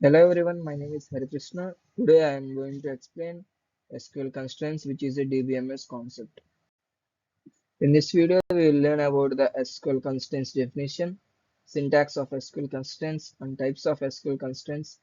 Hello everyone, my name is Harikrishna. Today I am going to explain SQL Constraints, which is a DBMS concept. In this video, we will learn about the SQL Constraints definition, syntax of SQL Constraints, and types of SQL Constraints,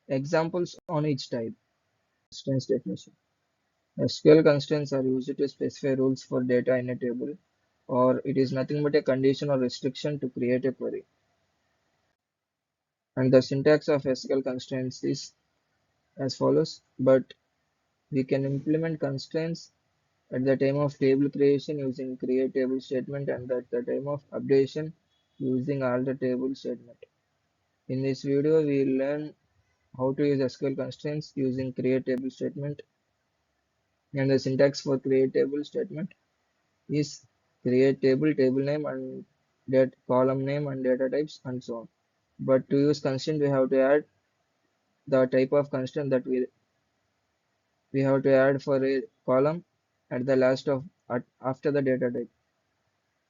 examples on each type. Constraints definition. SQL Constraints are used to specify rules for data in a table, or it is nothing but a condition or restriction to create a query. And the syntax of SQL Constraints is as follows, but we can implement constraints at the time of table creation using create table statement and at the time of updation using alter table statement. In this video, we will learn how to use SQL constraints using create table statement, and the syntax for create table statement is create table, table name and that column name and data types and so on. But to use constraint, we have to add the type of constraint that we have to add for a column at the last of after the data type,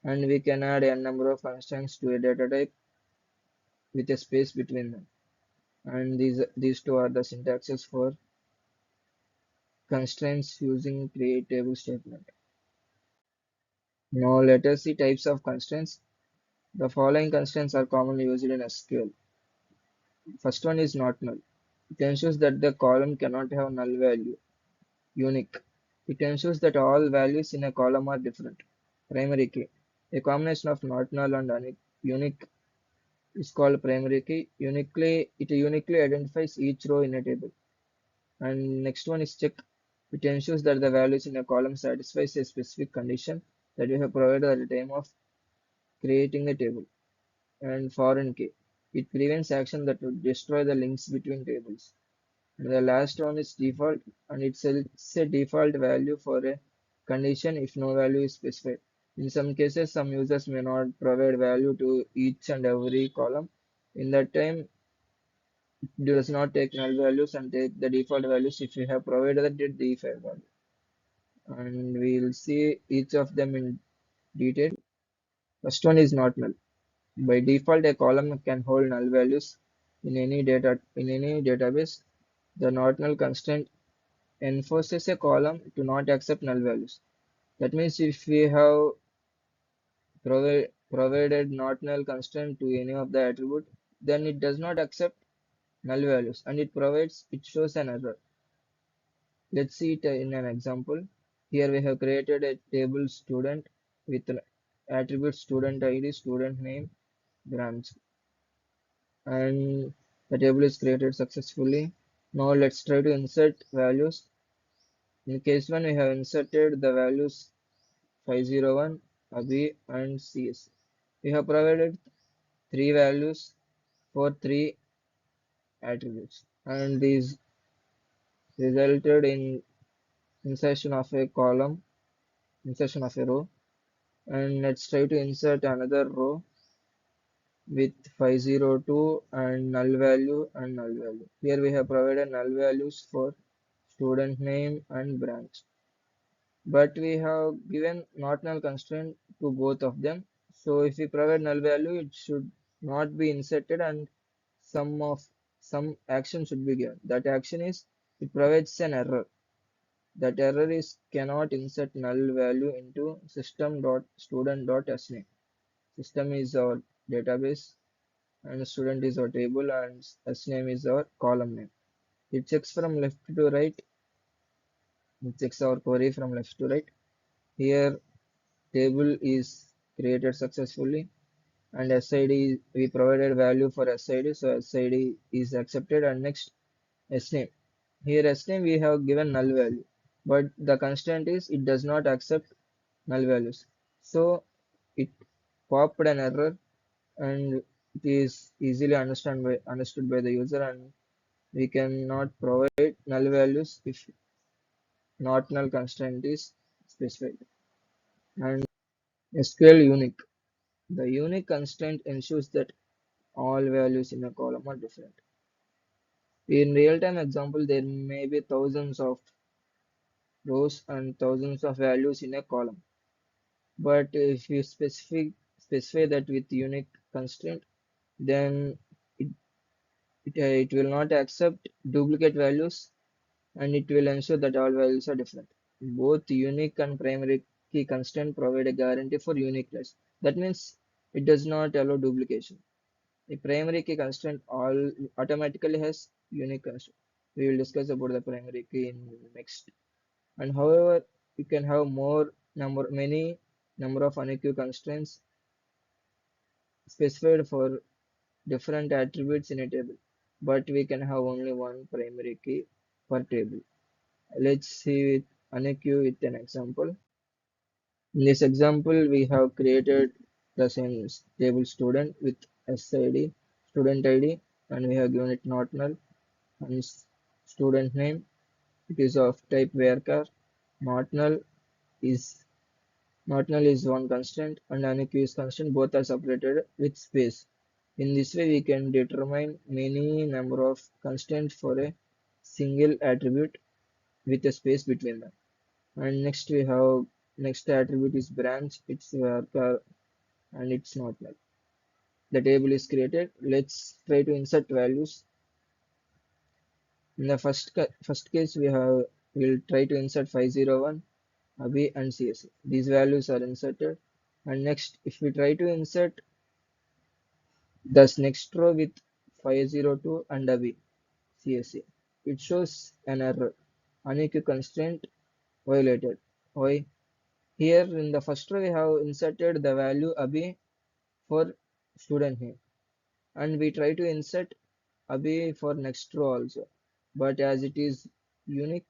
and we can add n number of constraints to a data type with a space between them. And these two are the syntaxes for constraints using create table statement. Now let us see types of constraints. The following constraints are commonly used in SQL. First one is not null. It ensures that the column cannot have null value. Unique. It ensures that all values in a column are different. Primary key. A combination of not null and unique is called primary key. It uniquely identifies each row in a table. And next one is check. It ensures that the values in a column satisfies a specific condition that you have provided at the time of creating the table. And foreign key. It prevents action that would destroy the links between tables. And the last one is default, and it sets a default value for a condition if no value is specified. In some cases, some users may not provide value to each and every column. In that time, it does not take null values and take the default values if you have provided the default value. And we'll see each of them in detail. First one is not null. By default, a column can hold null values in any database. The not null constraint enforces a column to not accept null values. That means if we have provided not null constraint to any of the attribute, then it does not accept null values and it shows an error. Let's see it in an example. Here we have created a table student with an attribute student ID, student name, branch, and the table is created successfully. Now let's try to insert values. In case 1, we have inserted the values 501, Abhi, and CS. We have provided three values for three attributes, and these resulted in insertion of a column, insertion of a row. And let's try to insert another row with 502 and null value and null value. Here we have provided null values for student name and branch, but we have given not null constraint to both of them. So if we provide null value, it should not be inserted and some action should be given. That action is it provides an error. That error is cannot insert null value into system.student.sname. System is our database and student is our table and sname is our column name. It checks from left to right. It checks our query from left to right. Here table is created successfully and SID we provided value for SID, so SID is accepted. And next sname. Here sname we have given null value, but the constraint is it does not accept null values. So it popped an error and it is easily understood by the user, and we cannot provide null values if not null constraint is specified. And SQL unique. The unique constraint ensures that all values in a column are different. In real-time example, there may be thousands of rows and thousands of values in a column. But if you specify that with unique constraint, then it, it it will not accept duplicate values, and it will ensure that all values are different. Both unique and primary key constraint provide a guarantee for uniqueness. That means it does not allow duplication. A primary key constraint all automatically has unique constraint. We will discuss about the primary key in next. And however, you can have many number of unique constraints specified for different attributes in a table, but we can have only one primary key per table. Let's see with unique with an example. In this example, we have created the same table student with SID, student ID, and we have given it not null and student name. It is of type varchar. Not null is not null is one constant and unique is constant. Both are separated with space. In this way, we can determine many number of constants for a single attribute with a space between them. And next we have next attribute is branch. It's varchar and it's not null. The table is created. Let's try to insert values. In the first case, we'll try to insert 501, Abhi and CSC. These values are inserted. And next, if we try to insert this next row with 502 and Abhi, CSC, it shows an error. Unique constraint violated. Why? Here in the first row, we have inserted the value Abhi for student name, and we try to insert Abhi for next row also. But as it is unique,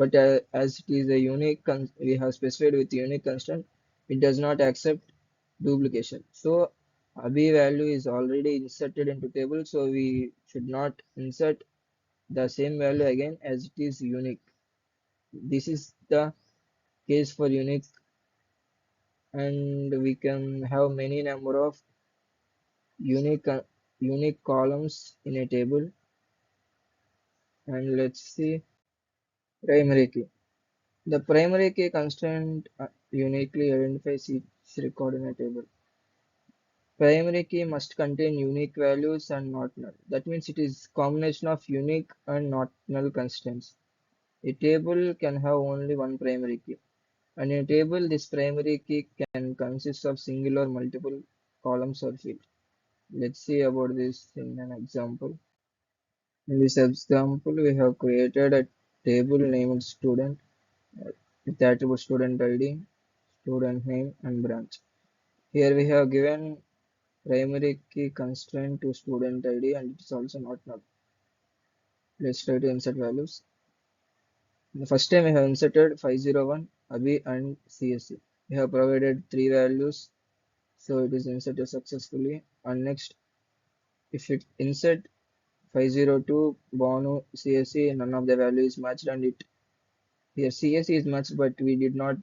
as it is a we have specified with unique constant, it does not accept duplication. So Abhi value is already inserted into table, so we should not insert the same value again as it is unique. This is the case for unique, and we can have many number of unique unique columns in a table. And let's see primary key. The primary key constraint uniquely identifies each record in a table. Primary key must contain unique values and not null. That means it is combination of unique and not null constraints. A table can have only one primary key. And in a table, this primary key can consist of single or multiple columns or fields. Let's see about this in an example. In this example, we have created a table named student with the attribute student ID, student name, and branch. Here we have given primary key constraint to student ID, and it is also not null. Let's try to insert values. The first time we have inserted 501, Abhi, and CSC. We have provided three values, so it is inserted successfully. And next, if it insert 502, Bonu, CSC, none of the values matched, and it here CSC is matched, but we did not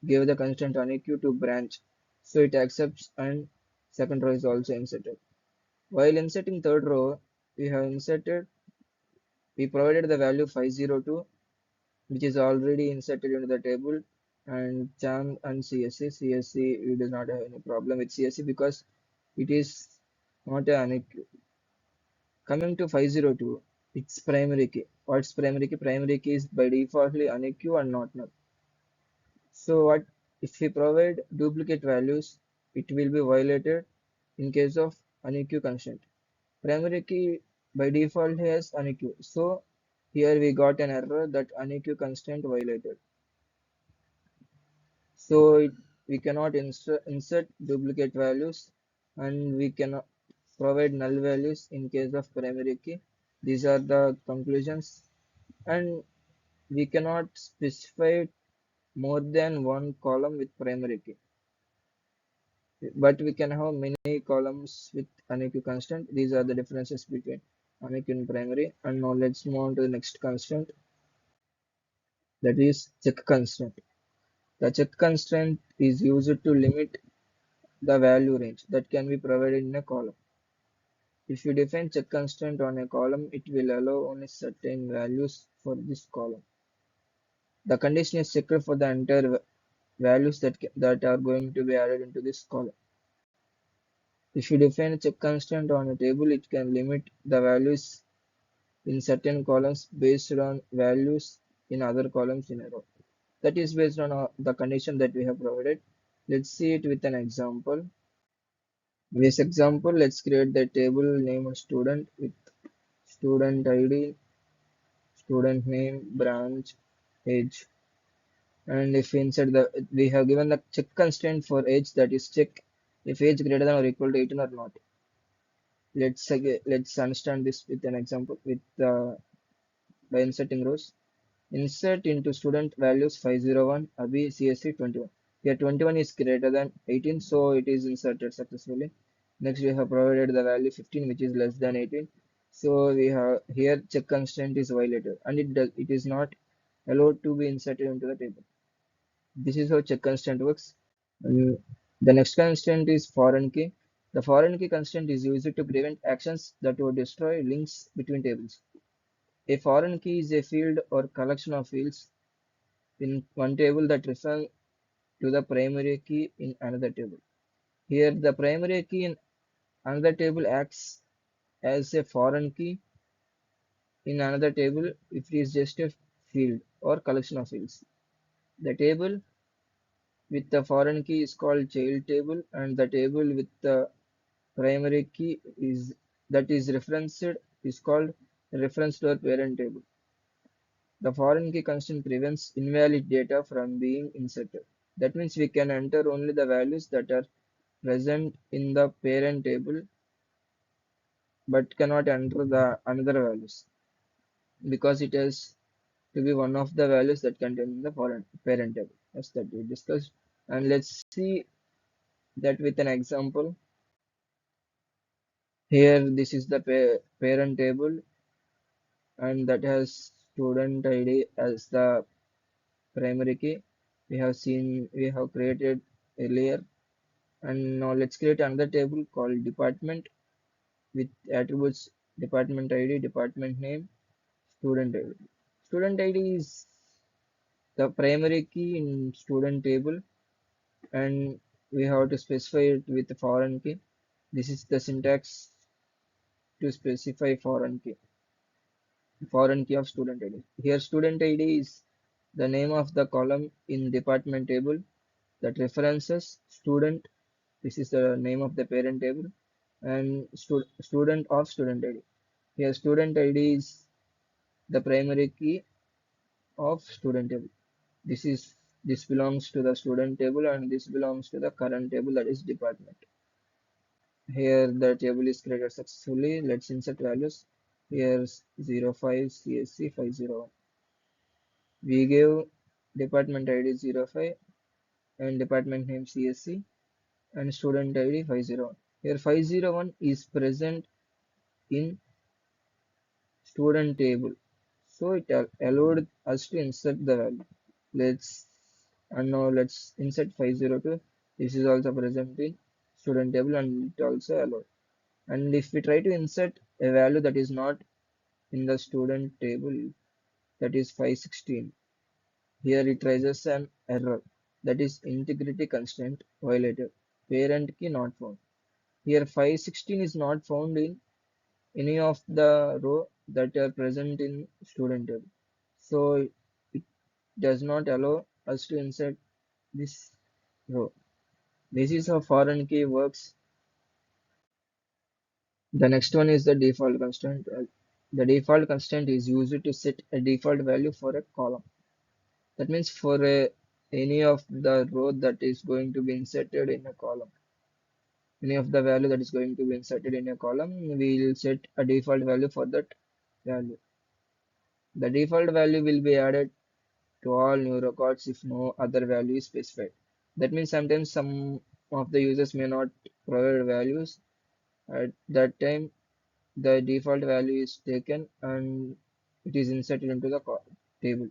give the constant unique to branch, so it accepts, and second row is also inserted. While inserting third row, we have inserted, we provided the value 502, which is already inserted into the table, and Cham and CSC, we do not have any problem with CSC because it is not a unique. Coming to 502, it's primary key. What's primary key? Primary key is by defaultly unique and not null. So what if we provide duplicate values, it will be violated in case of unique constraint. Primary key by default has unique. So here we got an error that unique constraint violated. So we cannot insert duplicate values, and we cannot provide null values in case of primary key. These are the conclusions, and we cannot specify more than one column with primary key. But we can have many columns with unique constant. These are the differences between unique and primary. And now let's move on to the next constraint, that is check constraint. The check constraint is used to limit the value range that can be provided in a column. If you define check constraint on a column, it will allow only certain values for this column. The condition is checked for the entire values that are going to be added into this column. If you define a check constraint on a table, it can limit the values in certain columns based on values in other columns in a row. That is based on the condition that we have provided. Let's see it with an example. In this example, let's create the table name of student with student ID, student name, branch, age. And if inside we have given the check constraint for age, that is check if age greater than or equal to 18 or not. Let's understand this with an example with by inserting rows. Insert into student values 501, Abhi CSC 21. Here 21 is greater than 18, so it is inserted successfully. Next we have provided the value 15, which is less than 18. So we have here check constraint is violated, and it is not allowed to be inserted into the table. This is how check constraint works. And the next constraint is foreign key. The foreign key constraint is used to prevent actions that would destroy links between tables. A foreign key is a field or collection of fields in one table that refer to the primary key in another table. Here, the primary key in another table acts as a foreign key in another table if it is just a field or collection of fields. The table with the foreign key is called child table, and the table with the primary key is that is referenced is called reference to our parent table. The foreign key constraint prevents invalid data from being inserted. That means we can enter only the values that are present in the parent table but cannot enter the another values because it has to be one of the values that contain in the foreign parent table as that we discussed. And let's see that with an example. Here this is the parent table and that has student ID as the primary key. We have created earlier, and now let's create another table called department with attributes department ID, department name, student ID. Student ID is the primary key in student table, and we have to specify it with the foreign key. This is the syntax to specify foreign key of student ID. Here student ID is the name of the column in department table that references student. This is the name of the parent table and student of student ID. Here student ID is the primary key of student table. This belongs to the student table and this belongs to the current table that is department. Here the table is created successfully. Let's insert values. Here's 05 CSC 501. We gave department ID 05 and department name CSC and student ID 501. Here 501 is present in student table. So it allowed us to insert the value. Let's and now let's insert 502. This is also present in student table and it also allowed. And if we try to insert a value that is not in the student table, that is 516, here it raises an error, that is integrity constraint violated, parent key not found. Here 516 is not found in any of the row that are present in student table. So it does not allow us to insert this row. This is how foreign key works. The next one is the default constraint. The default constraint is used to set a default value for a column. That means for any of the row that is going to be inserted in a column, any of the value that is going to be inserted in a column, we will set a default value for that value. The default value will be added to all new records if no other value is specified. That means sometimes some of the users may not provide values. At that time, the default value is taken and it is inserted into the table.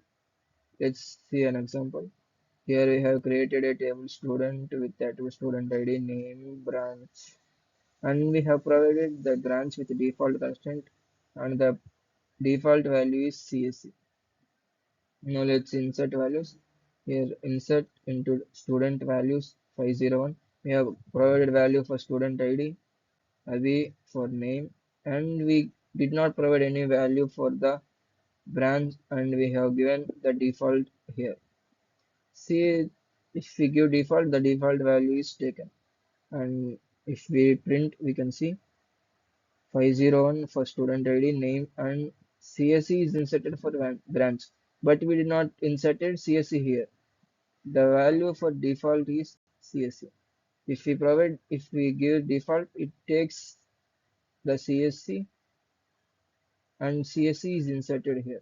Let's see an example. Here we have created a table student with that student ID, name, branch, and we have provided the branch with the default constraint and the default value is CSC. Now let's insert values. Here insert into student values 501. We have provided value for student ID Abhi for name, and we did not provide any value for the branch, and we have given the default here. See, if we give default, the default value is taken, and if we print, we can see 501 for student ID name, and CSE is inserted for branch, but we did not inserted CSE here. The value for default is CSE. If we give default, it takes the CSC, and CSC is inserted here.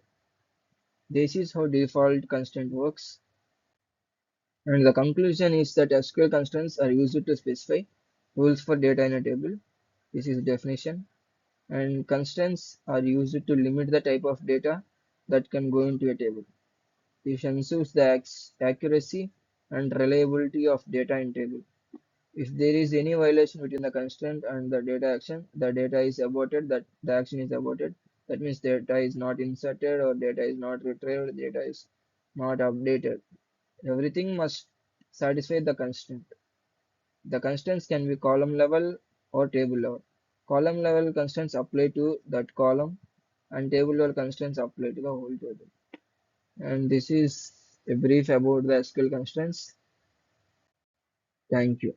This is how default constraint works. And the conclusion is that SQL constraints are used to specify rules for data in a table. This is definition. And constraints are used to limit the type of data that can go into a table. This ensures the accuracy and reliability of data in table. If there is any violation between the constraint and the data action, the data is aborted, that the action is aborted. That means data is not inserted or data is not retrieved, data is not updated. Everything must satisfy the constraint. The constraints can be column level or table level. Column level constraints apply to that column, and table level constraints apply to the whole table. And this is a brief about the SQL constraints. Thank you.